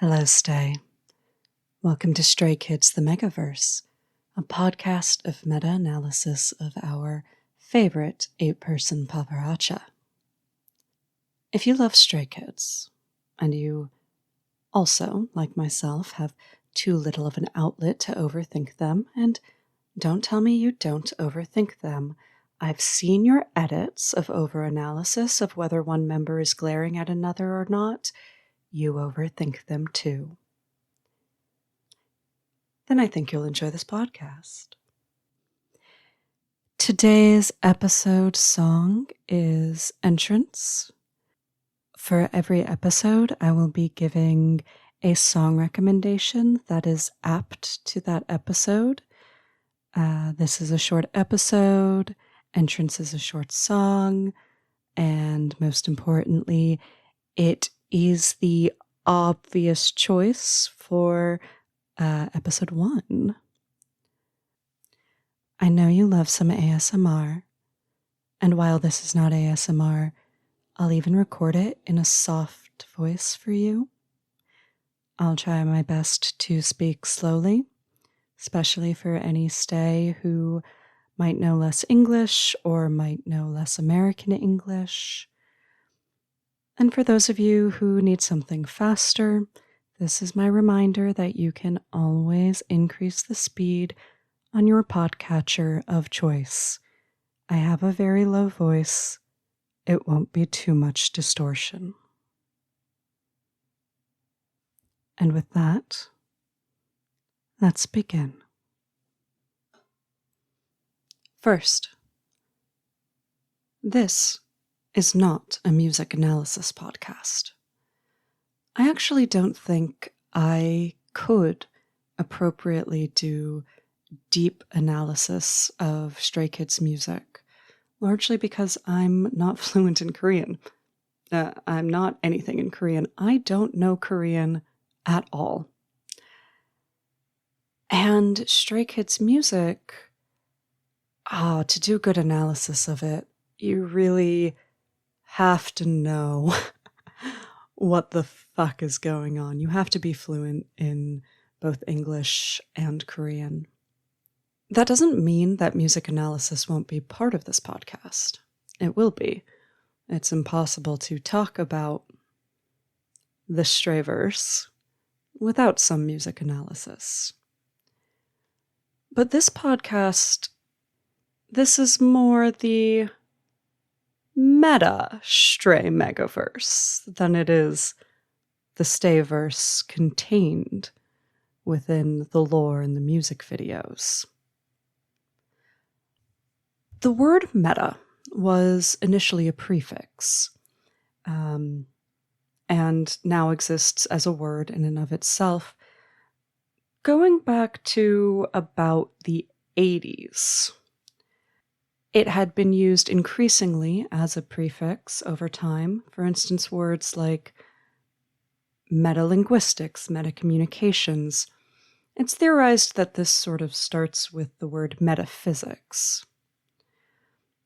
Hello, Stay. Welcome to Stray Kids, the Megaverse, a podcast of meta-analysis of our favorite 8-person paparazza. If you love Stray Kids, and you also, like myself, have too little of an outlet to overthink them, and don't tell me you don't overthink them, I've seen your edits of over-analysis of whether one member is glaring at another or not. You overthink them too. Then I think you'll enjoy this podcast. Today's episode song is Entrance. For every episode, I will be giving a song recommendation that is apt to that episode. This is a short episode, Entrance is a short song, and most importantly, it is the obvious choice for episode 1. I know you love some ASMR, and while this is not ASMR, I'll even record it in a soft voice for you. I'll try my best to speak slowly, especially for any stay who might know less English or might know less American English. And for those of you who need something faster, this is my reminder that you can always increase the speed on your podcatcher of choice. I have a very low voice. It won't be too much distortion. And with that, let's begin. First, this is not a music analysis podcast. I actually don't think I could appropriately do deep analysis of Stray Kids music, largely because I'm not fluent in Korean. I'm not anything in Korean. I don't know Korean at all. And Stray Kids music, to do good analysis of it, you really have to know what the fuck is going on. You have to be fluent in both English and Korean. That doesn't mean that music analysis won't be part of this podcast. It will be. It's impossible to talk about the Strayverse without some music analysis. But this podcast, this is more the meta Stray Megaverse than it is the Stayverse contained within the lore and the music videos. The word meta was initially a prefix, and now exists as a word in and of itself, going back to about the 80s. It had been used increasingly as a prefix over time. For instance, words like metalinguistics, metacommunications. It's theorized that this sort of starts with the word metaphysics.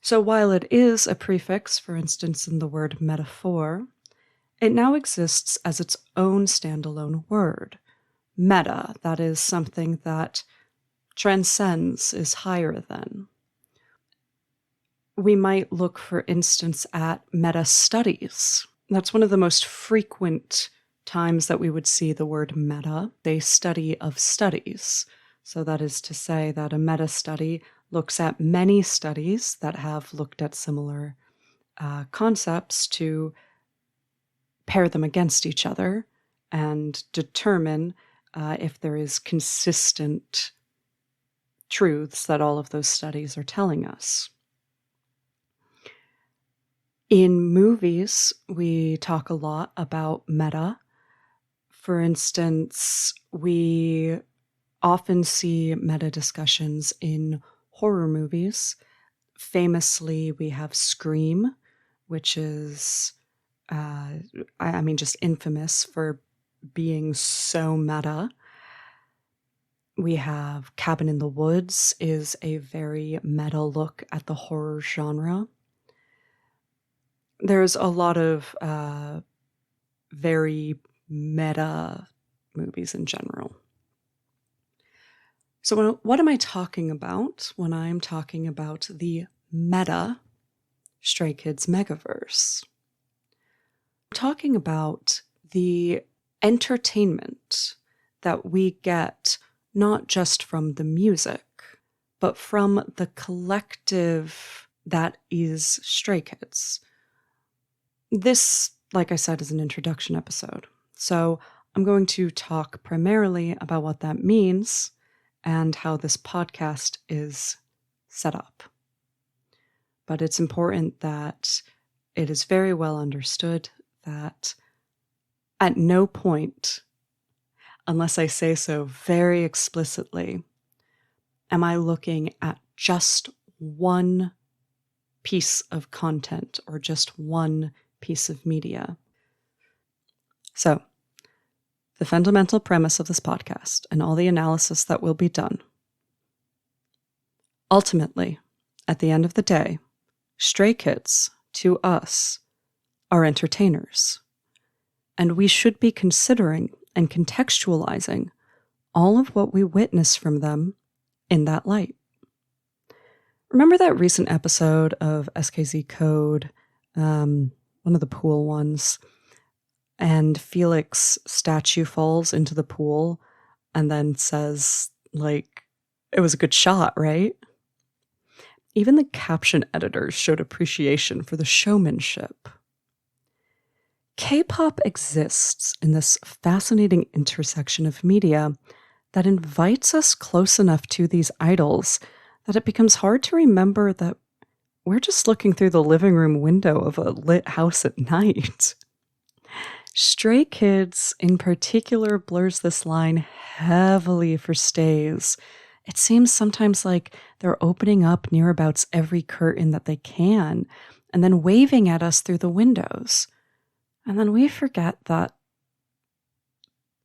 So while it is a prefix, for instance, in the word metaphor, it now exists as its own standalone word. Meta, that is something that transcends, is higher than. We might look, for instance, at meta-studies. That's one of the most frequent times that we would see the word meta, a study of studies. So that is to say that a meta-study looks at many studies that have looked at similar concepts to pair them against each other and determine if there is consistent truths that all of those studies are telling us. In movies, we talk a lot about meta. For instance, we often see meta discussions in horror movies. Famously, we have Scream, which is, just infamous for being so meta. We have Cabin in the Woods is a very meta look at the horror genre. There's a lot of very meta movies in general. So what am I talking about when I'm talking about the meta Stray Kids Megaverse? I'm talking about the entertainment that we get not just from the music, but from the collective that is Stray Kids. This, like I said, is an introduction episode. So I'm going to talk primarily about what that means and how this podcast is set up. But it's important that it is very well understood that at no point, unless I say so very explicitly, am I looking at just one piece of content or just one piece of media. So, the fundamental premise of this podcast and all the analysis that will be done. Ultimately, at the end of the day, Stray Kids, to us, are entertainers. And we should be considering and contextualizing all of what we witness from them in that light. Remember that recent episode of SKZ Code, one of the pool ones, and Felix statue falls into the pool and then says, like, it was a good shot, right? Even the caption editors showed appreciation for the showmanship. K-pop exists in this fascinating intersection of media that invites us close enough to these idols that it becomes hard to remember that we're just looking through the living room window of a lit house at night. Stray Kids, in particular, blurs this line heavily for stays. It seems sometimes like they're opening up nearabouts every curtain that they can, and then waving at us through the windows. And then we forget that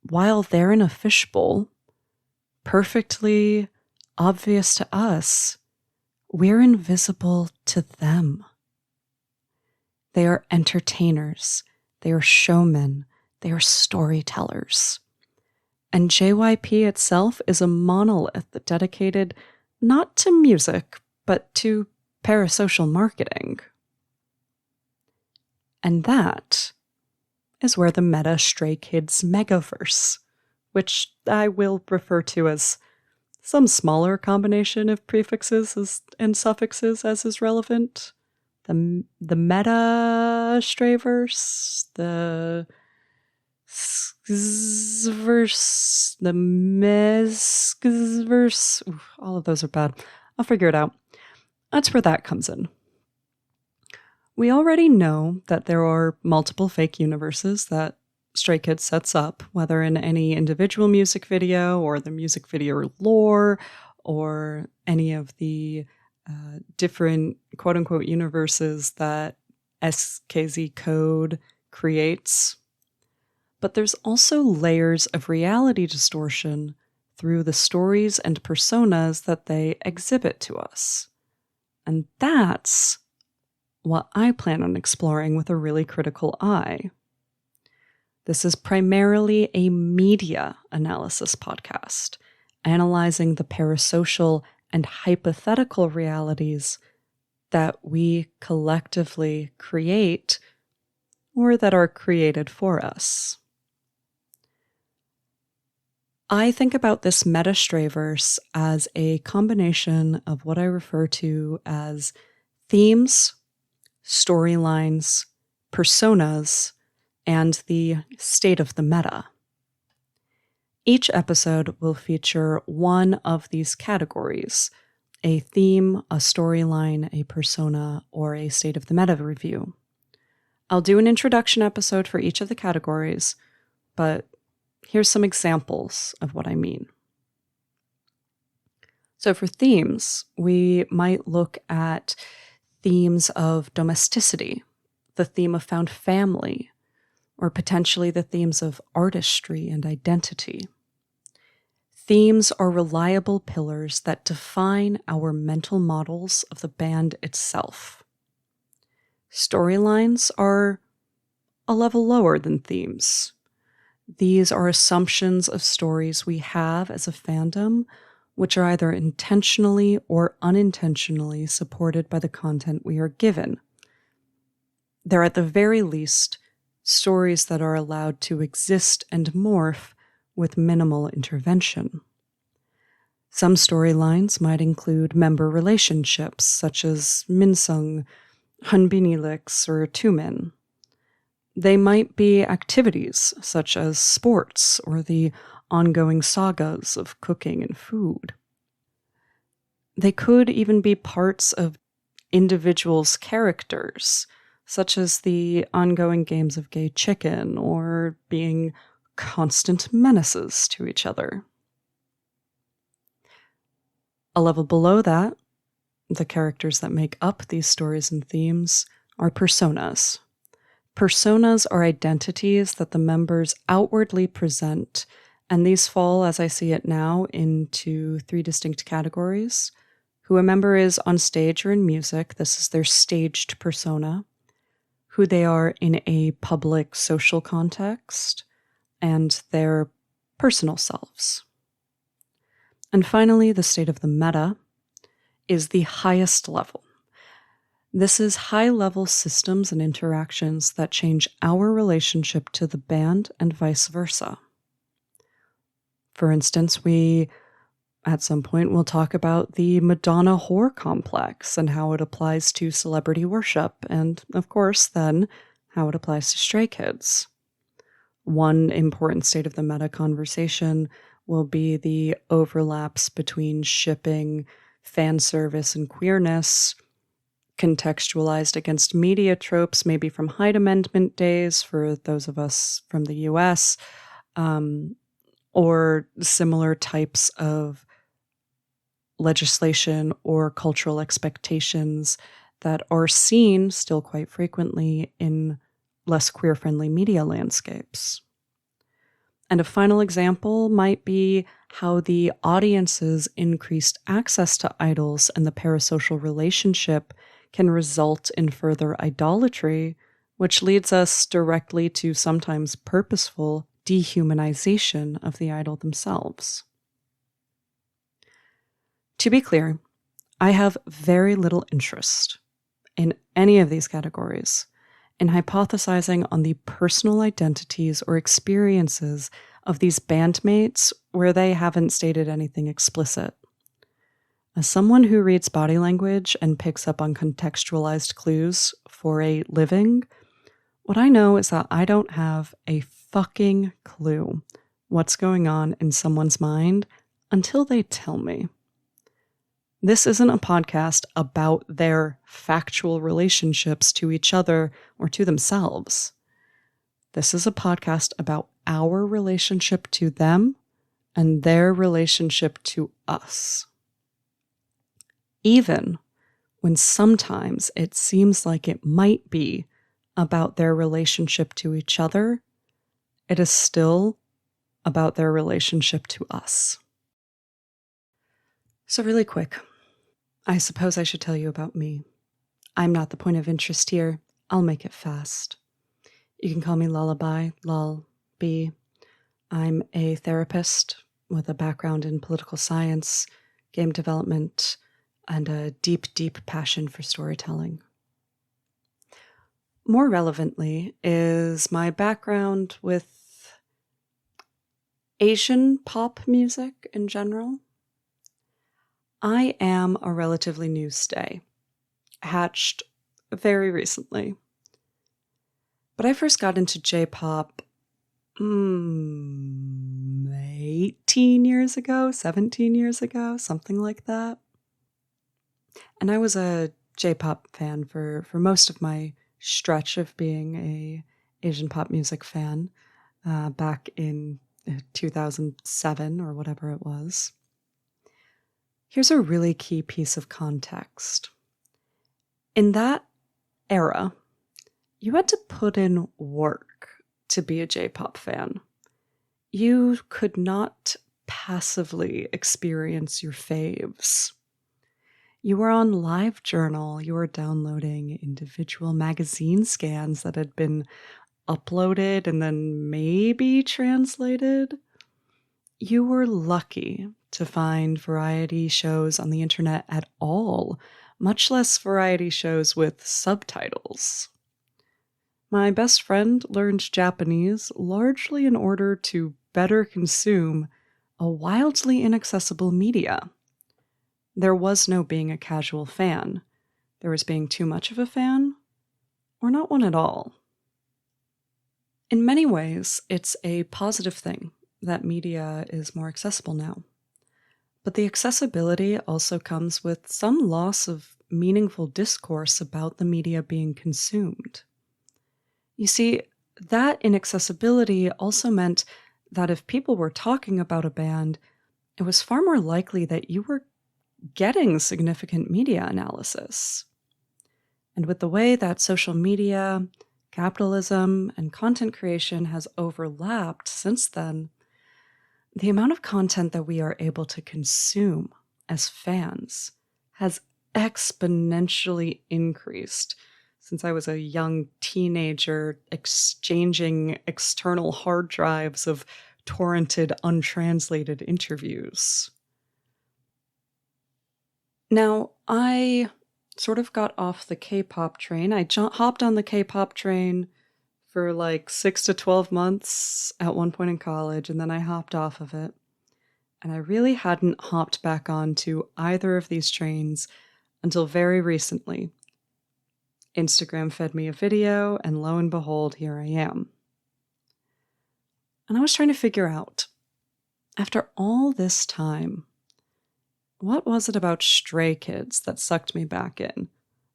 while they're in a fishbowl, perfectly obvious to us, we're invisible to them. They are entertainers. They are showmen. They are storytellers. And JYP itself is a monolith dedicated not to music, but to parasocial marketing. And that is where the meta Stray Kids Megaverse, which I will refer to as some smaller combination of prefixes and suffixes as is relevant. The meta Strayverse, the Skzverse, the Mezverse. All of those are bad. I'll figure it out. That's where that comes in. We already know that there are multiple fake universes that Stray Kids sets up, whether in any individual music video or the music video lore or any of the different quote-unquote universes that SKZ Code creates. But there's also layers of reality distortion through the stories and personas that they exhibit to us. And that's what I plan on exploring with a really critical eye. This is primarily a media analysis podcast, analyzing the parasocial and hypothetical realities that we collectively create or that are created for us. I think about this meta Strayverse as a combination of what I refer to as themes, storylines, personas, and the state of the meta. Each episode will feature one of these categories: a theme, a storyline, a persona, or a state of the meta review. I'll do an introduction episode for each of the categories, but here's some examples of what I mean. So for themes, we might look at themes of domesticity, the theme of found family, or potentially the themes of artistry and identity. Themes are reliable pillars that define our mental models of the band itself. Storylines are a level lower than themes. These are assumptions of stories we have as a fandom, which are either intentionally or unintentionally supported by the content we are given. They're at the very least stories that are allowed to exist and morph with minimal intervention. Some storylines might include member relationships, such as Minsung, Hunbinilix, or Tumin. They might be activities, such as sports or the ongoing sagas of cooking and food. They could even be parts of individuals' characters, such as the ongoing games of gay chicken or being constant menaces to each other. A level below that, the characters that make up these stories and themes are personas. Personas are identities that the members outwardly present, and these fall, as I see it now, into 3 distinct categories. Who a member is on stage or in music, this is their staged persona. Who they are in a public social context, and their personal selves. And finally, the state of the meta is the highest level. This is high-level systems and interactions that change our relationship to the band and vice versa. For instance, we, at some point, will talk about the Madonna whore complex and how it applies to celebrity worship, and, of course, then, how it applies to Stray Kids. One important state of the meta conversation will be the overlaps between shipping, fan service, and queerness, contextualized against media tropes, maybe from Hyde Amendment days for those of us from the US, or similar types of legislation or cultural expectations that are seen still quite frequently in less queer-friendly media landscapes. And a final example might be how the audience's increased access to idols and the parasocial relationship can result in further idolatry, which leads us directly to sometimes purposeful dehumanization of the idol themselves. To be clear, I have very little interest in any of these categories in hypothesizing on the personal identities or experiences of these bandmates where they haven't stated anything explicit. As someone who reads body language and picks up on contextualized clues for a living, what I know is that I don't have a fucking clue what's going on in someone's mind until they tell me. This isn't a podcast about their factual relationships to each other or to themselves. This is a podcast about our relationship to them and their relationship to us. Even when sometimes it seems like it might be about their relationship to each other, it is still about their relationship to us. So really quick, I suppose I should tell you about me. I'm not the point of interest here. I'll make it fast. You can call me Lullaby, Lul, B. I'm a therapist with a background in political science, game development, and a deep, deep passion for storytelling. More relevantly is my background with Asian pop music in general. I am a relatively new stay, hatched very recently. But I first got into J-pop 18 years ago, 17 years ago, something like that. And I was a J-pop fan for most of my stretch of being a Asian pop music fan back in 2007 or whatever it was. Here's a really key piece of context. In that era, you had to put in work to be a J-pop fan. You could not passively experience your faves. You were on LiveJournal, you were downloading individual magazine scans that had been uploaded and then maybe translated. You were lucky to find variety shows on the internet at all, much less variety shows with subtitles. My best friend learned Japanese largely in order to better consume a wildly inaccessible media. There was no being a casual fan. There was being too much of a fan, or not one at all. In many ways, it's a positive thing that media is more accessible now. But the accessibility also comes with some loss of meaningful discourse about the media being consumed. You see, that inaccessibility also meant that if people were talking about a band, it was far more likely that you were getting significant media analysis. And with the way that social media, capitalism, and content creation has overlapped since then, the amount of content that we are able to consume as fans has exponentially increased since I was a young teenager exchanging external hard drives of torrented, untranslated interviews. Now, I sort of got off the K-pop train. I hopped on the K-pop train for like 6 to 12 months at one point in college, and then I hopped off of it. And I really hadn't hopped back onto either of these trains until very recently. Instagram fed me a video, and lo and behold, here I am. And I was trying to figure out, after all this time, what was it about Stray Kids that sucked me back in?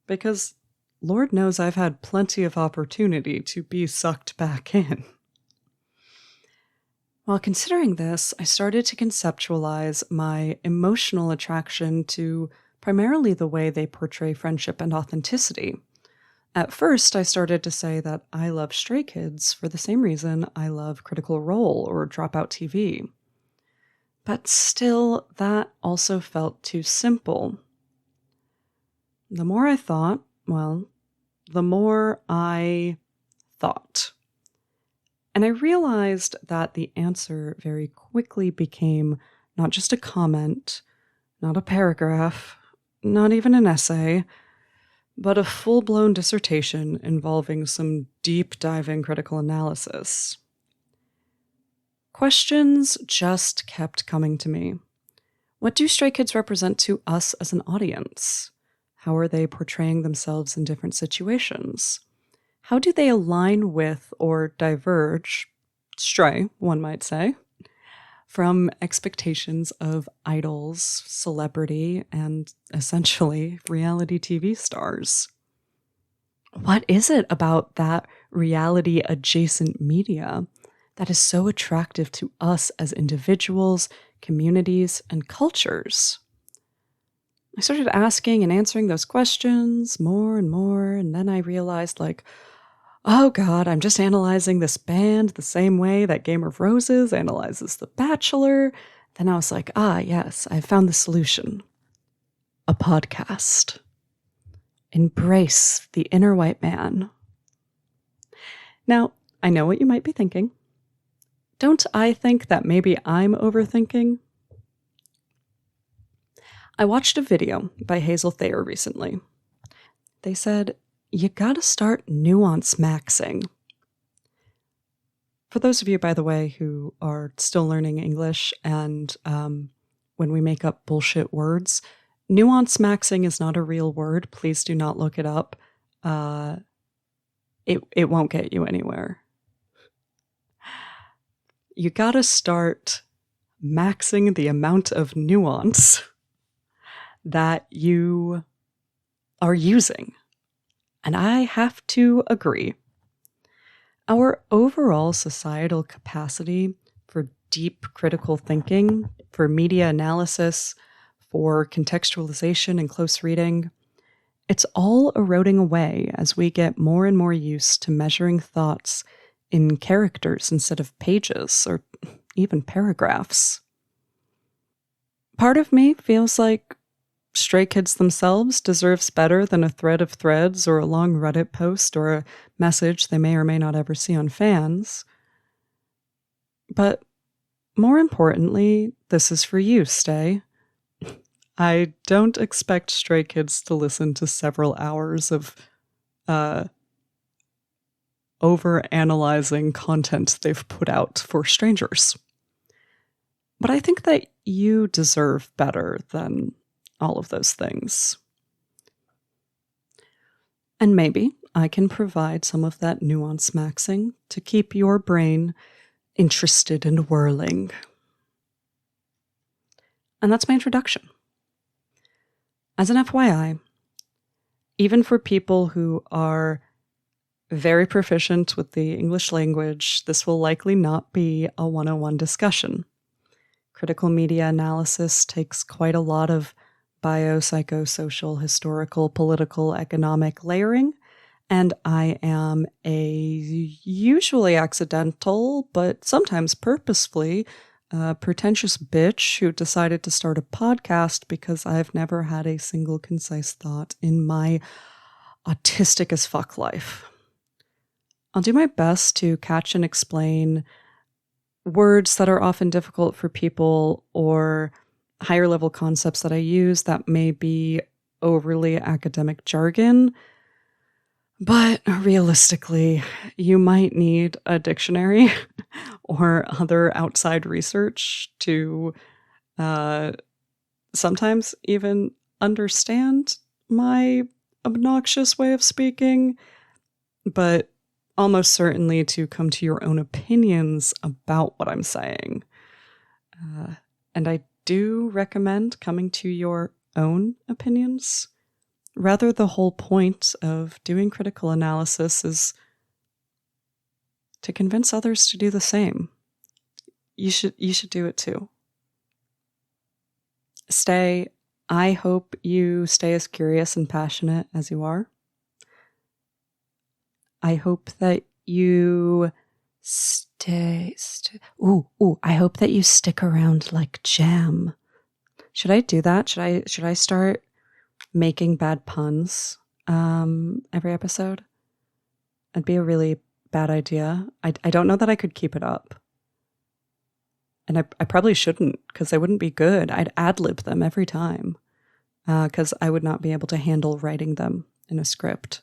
Because Lord knows I've had plenty of opportunity to be sucked back in. While considering this, I started to conceptualize my emotional attraction to primarily the way they portray friendship and authenticity. At first, I started to say that I love Stray Kids for the same reason I love Critical Role or Dropout TV. But still, that also felt too simple. The more I thought, the more I thought. And I realized that the answer very quickly became not just a comment, not a paragraph, not even an essay, but a full-blown dissertation involving some deep-diving critical analysis. Questions just kept coming to me. What do Stray Kids represent to us as an audience? How are they portraying themselves in different situations? How do they align with or diverge, stray, one might say, from expectations of idols, celebrity, and essentially reality TV stars? What is it about that reality-adjacent media that is so attractive to us as individuals, communities, and cultures? I started asking and answering those questions more and more, and then I realized, oh God, I'm just analyzing this band the same way that Game of Roses analyzes The Bachelor. Then I was like, yes, I found the solution. A podcast. Embrace the inner white man. Now, I know what you might be thinking. Don't I think that maybe I'm overthinking? I watched a video by Hazel Thayer recently. They said, you gotta start nuance maxing. For those of you, by the way, who are still learning English and when we make up bullshit words, nuance maxing is not a real word. Please do not look it up. It won't get you anywhere. You gotta start maxing the amount of nuance that you are using. And I have to agree. Our overall societal capacity for deep critical thinking, for media analysis, for contextualization and close reading, it's all eroding away as we get more and more used to measuring thoughts in characters instead of pages or even paragraphs. Part of me feels like Stray Kids themselves deserves better than a thread of threads or a long Reddit post or a message they may or may not ever see on fans. But more importantly, this is for you, Stay. I don't expect Stray Kids to listen to several hours of over-analyzing content they've put out for strangers. But I think that you deserve better than all of those things. And maybe I can provide some of that nuance maxing to keep your brain interested and whirling. And that's my introduction. As an FYI, even for people who are very proficient with the English language, this will likely not be a 101 discussion. Critical media analysis takes quite a lot of biopsychosocial, historical, political, economic layering, and I am a usually accidental, but sometimes purposefully, pretentious bitch who decided to start a podcast because I've never had a single concise thought in my autistic as fuck life. I'll do my best to catch and explain words that are often difficult for people or higher level concepts that I use that may be overly academic jargon. But realistically, you might need a dictionary or other outside research to sometimes even understand my obnoxious way of speaking, but almost certainly to come to your own opinions about what I'm saying. And I do recommend coming to your own opinions. Rather, the whole point of doing critical analysis is to convince others to do the same. You should do it too. Stay. I hope you stay as curious and passionate as you are. I hope that you I hope that you stick around like jam. Should I do that? Should I start making bad puns every episode? It'd be a really bad idea. I don't know that I could keep it up. And I probably shouldn't, because they wouldn't be good. I'd ad-lib them every time, because I would not be able to handle writing them in a script.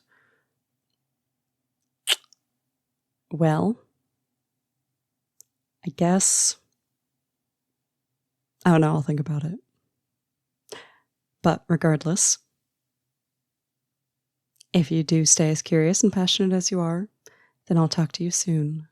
Well, I guess, I don't know, I'll think about it. But regardless, if you do stay as curious and passionate as you are, then I'll talk to you soon.